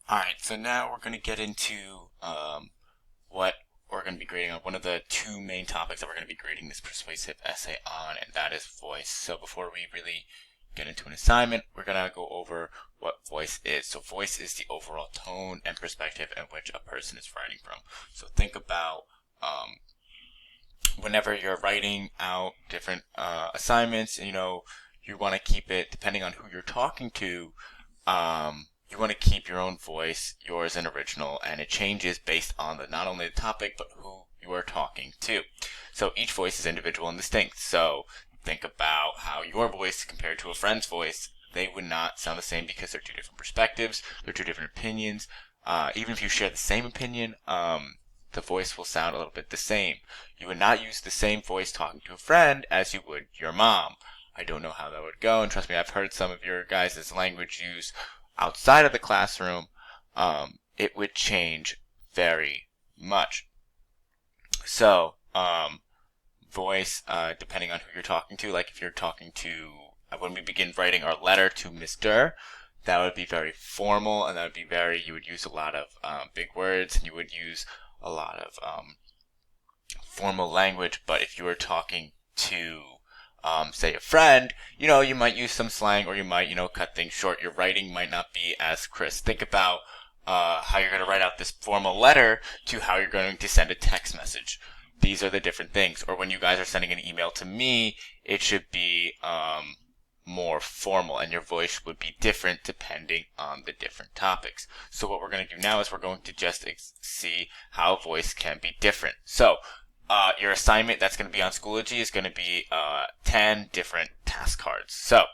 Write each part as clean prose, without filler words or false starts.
Alright, so now we're going to get into what we're going to be grading on. One of the two main topics that we're going to be grading this persuasive essay on, and that is voice. So before we really get into an assignment, we're going to go over what voice is. So voice is the overall tone and perspective in which a person is writing from. So think about whenever you're writing out different assignments, you want to keep it, depending on who you're talking to, you want to keep your own voice, yours and original, and it changes based on not only the topic, but who you are talking to. So each voice is individual and distinct. So think about how your voice compared to a friend's voice, they would not sound the same because they're two different perspectives, they're two different opinions. Even if you share the same opinion, the voice will sound a little bit the same. You would not use the same voice talking to a friend as you would your mom. I don't know how that would go, and trust me, I've heard some of your guys' language used outside of the classroom. It would change very much. So, voice, depending on who you're talking to, like if you're talking to, when we begin writing our letter to Mr., that would be very formal, and that would be you would use a lot of big words, and you would use a lot of formal language. But if you were talking to say a friend, you might use some slang, or you might, cut things short. Your writing might not be as crisp. Think about how you're going to write out this formal letter to how you're going to send a text message. These are the different things. Or when you guys are sending an email to me, it should be more formal, and your voice would be different depending on the different topics. So what we're going to do now is we're going to just see how voice can be different. So your assignment that's going to be on Schoology is going to be 10 different task cards. So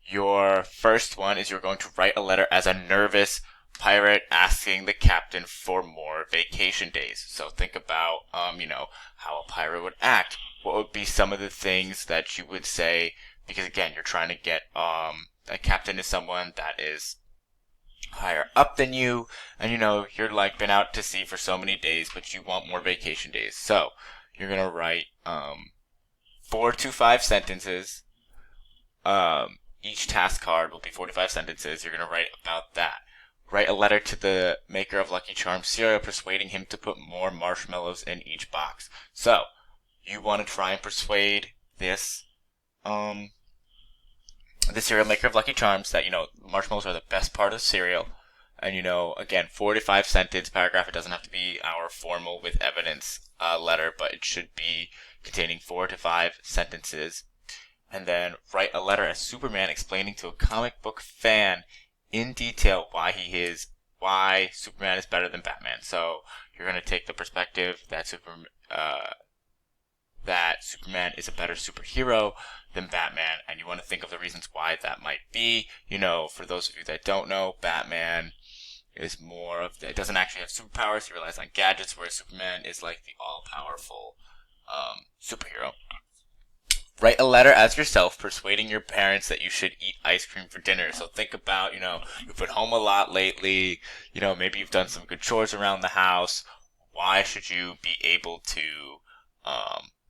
your first one is you're going to write a letter as a nervous pirate asking the captain for more vacation days. So think about, how a pirate would act. What would be some of the things that you would say? Because again, you're trying to get, a captain is someone that is higher up than you, and you're like been out to sea for so many days, but you want more vacation days. So you're gonna write 4 to 5 sentences. Each task card will be 45 sentences. You're gonna write about that. Write a letter to the maker of Lucky Charms cereal, persuading him to put more marshmallows in each box. So you want to try and persuade this the cereal maker of Lucky Charms that, marshmallows are the best part of cereal. And, again, 4 to 5 sentence paragraph. It doesn't have to be our formal with evidence letter, but it should be containing 4 to 5 sentences. And then write a letter as Superman explaining to a comic book fan in detail why Superman is better than Batman. So you're going to take the perspective that Superman is a better superhero than Batman, and you want to think of the reasons why that might be. For those of you that don't know, Batman is it doesn't actually have superpowers. He relies on gadgets, whereas Superman is like the all-powerful superhero. Write a letter as yourself, persuading your parents that you should eat ice cream for dinner. So think about, you've been home a lot lately, maybe you've done some good chores around the house. Why should you be able to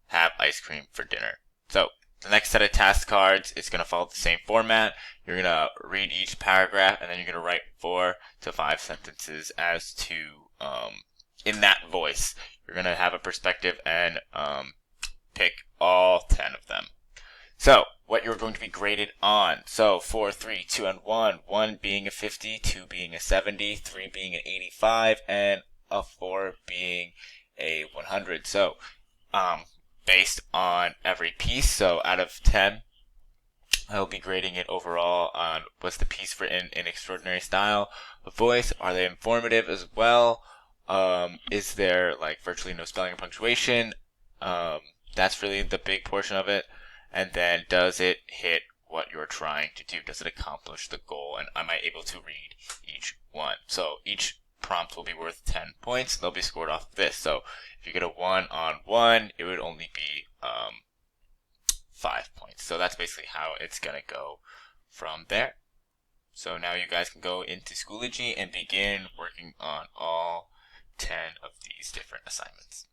have ice cream for dinner? So the next set of task cards is going to follow the same format. You're going to read each paragraph, and then you're going to write 4 to 5 sentences as to, in that voice. You're going to have a perspective and pick all 10 of them. So what you're going to be graded on. So 4, 3, 2, and 1. 1 being a 50, 2 being a 70, 3 being an 85, and a 4 being a 100. So based on every piece, so out of 10, I'll be grading it overall on was the piece written in extraordinary style, the voice, are they informative as well, is there like virtually no spelling or punctuation, that's really the big portion of it, and then does it hit what you're trying to do, does it accomplish the goal, and am I able to read each one? So each prompt will be worth 10 points. They'll be scored off of this. So if you get a 1 on 1, it would only be 5 points. So that's basically how it's going to go from there. So now you guys can go into Schoology and begin working on all 10 of these different assignments.